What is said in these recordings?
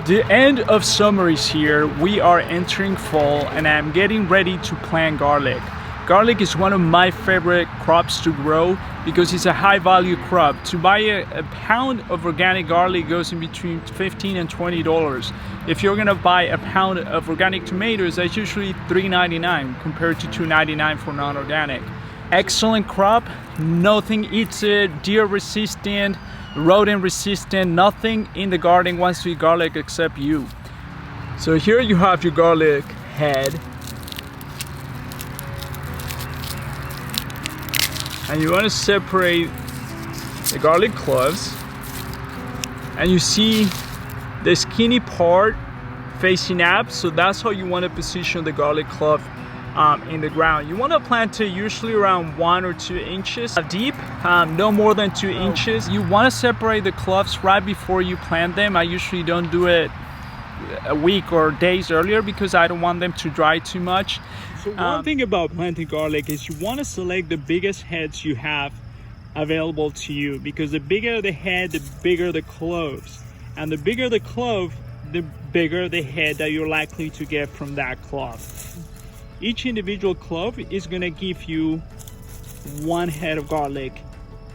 The end of summer is here. We are entering fall and I'm getting ready to plant garlic. Garlic is one of my favorite crops to grow because it's a high value crop. To buy a pound of organic garlic goes in between $15 and $20. If you're gonna buy a pound of organic tomatoes, that's usually $3.99 compared to $2.99 for non-organic. Excellent crop, nothing eats it, deer resistant, rodent resistant, nothing in the garden wants to eat garlic except you. So here you have your garlic head. And you want to separate the garlic cloves. And you see the skinny part facing up, so that's how you want to position the garlic clove in the ground. You want to plant it usually around 1 or 2 inches deep, no more than 2 inches. You want to separate the cloves right before you plant them. I usually don't do it a week or days earlier because I don't want them to dry too much. So one thing about planting garlic is you want to select the biggest heads you have available to you, because the bigger the head, the bigger the cloves, and the bigger the clove, the bigger the head that you're likely to get from that clove. Each individual clove is going to give you 1 head of garlic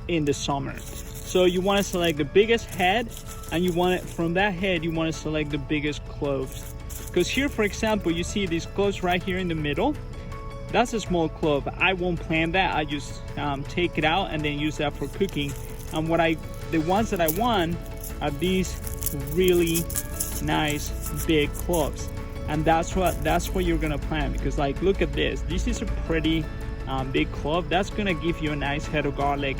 in the summer. So you want to select the biggest head, and you want it from that head you want to select the biggest cloves. Because here, for example, you see these cloves right here in the middle. That's a small clove. I won't plant that. I just take it out and then use that for cooking. And the ones that I want are these really nice big cloves. And that's what you're gonna plant, because like, look at this. This is a pretty big clove. That's gonna give you a nice head of garlic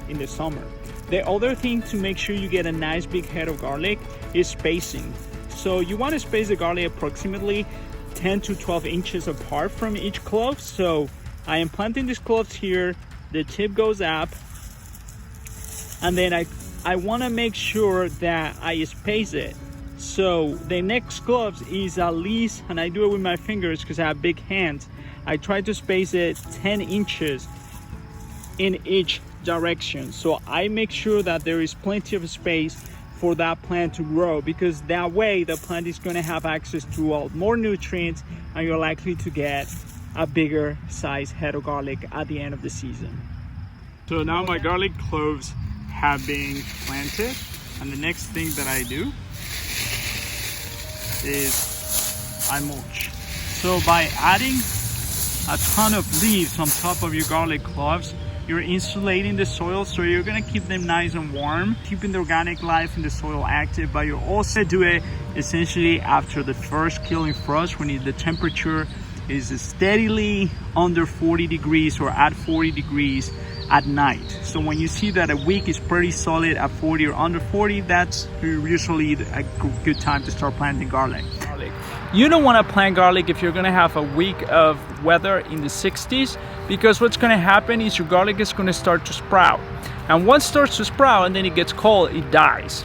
in the summer. The other thing to make sure you get a nice big head of garlic is spacing. So you want to space the garlic approximately 10 to 12 inches apart from each clove. So I am planting these cloves here, the tip goes up, and then I want to make sure that I space it. So the next cloves is at least, and I do it with my fingers because I have big hands, I try to space it 10 inches in each direction. So I make sure that there is plenty of space for that plant to grow, because that way the plant is going to have access to more nutrients and you're likely to get a bigger size head of garlic at the end of the season. So now my garlic cloves have been planted, and the next thing that I do is I mulch. So by adding a ton of leaves on top of your garlic cloves, you're insulating the soil, so you're gonna keep them nice and warm, keeping the organic life in the soil active, but you also do it essentially after the first killing frost, when the temperature is steadily under 40 degrees or at 40 degrees at night. So when you see that a week is pretty solid at 40 or under 40, that's usually a good time to start planting garlic. You don't want to plant garlic if you're going to have a week of weather in the 60s, because what's going to happen is your garlic is going to start to sprout. And once it starts to sprout and then it gets cold, it dies.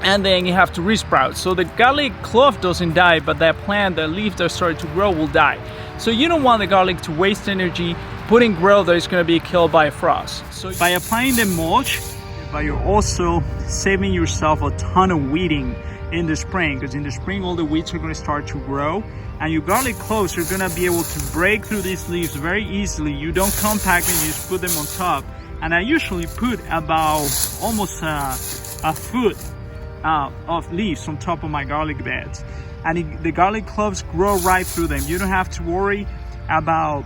And then you have to resprout. So the garlic clove doesn't die, but that plant, the leaf that started to grow, will die. So you don't want the garlic to waste energy putting growth that is going to be killed by frost. So by applying the mulch, but you're also saving yourself a ton of weeding in the spring, because in the spring all the weeds are going to start to grow, and your garlic cloves are going to be able to break through these leaves very easily. You don't compact them, you just put them on top. And I usually put about almost a foot of leaves on top of my garlic beds, and the garlic cloves grow right through them. You don't have to worry about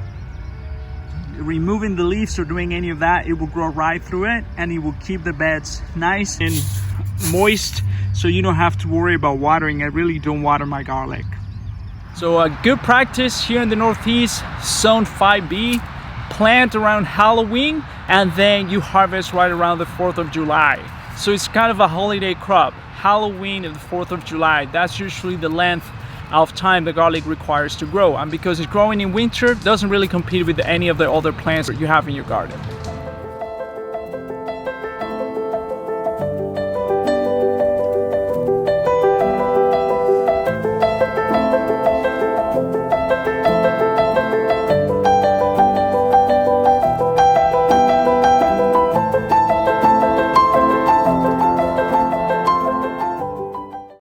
removing the leaves or doing any of that. It will grow right through it, and it will keep the beds nice and moist, so you don't have to worry about watering. I really don't water my garlic. So a good practice here in the Northeast, zone 5B, plant around Halloween, and then you harvest right around the 4th of July. So it's kind of a holiday crop. Halloween and the 4th of July, that's usually the length of time the garlic requires to grow. And because it's growing in winter, it doesn't really compete with any of the other plants that you have in your garden.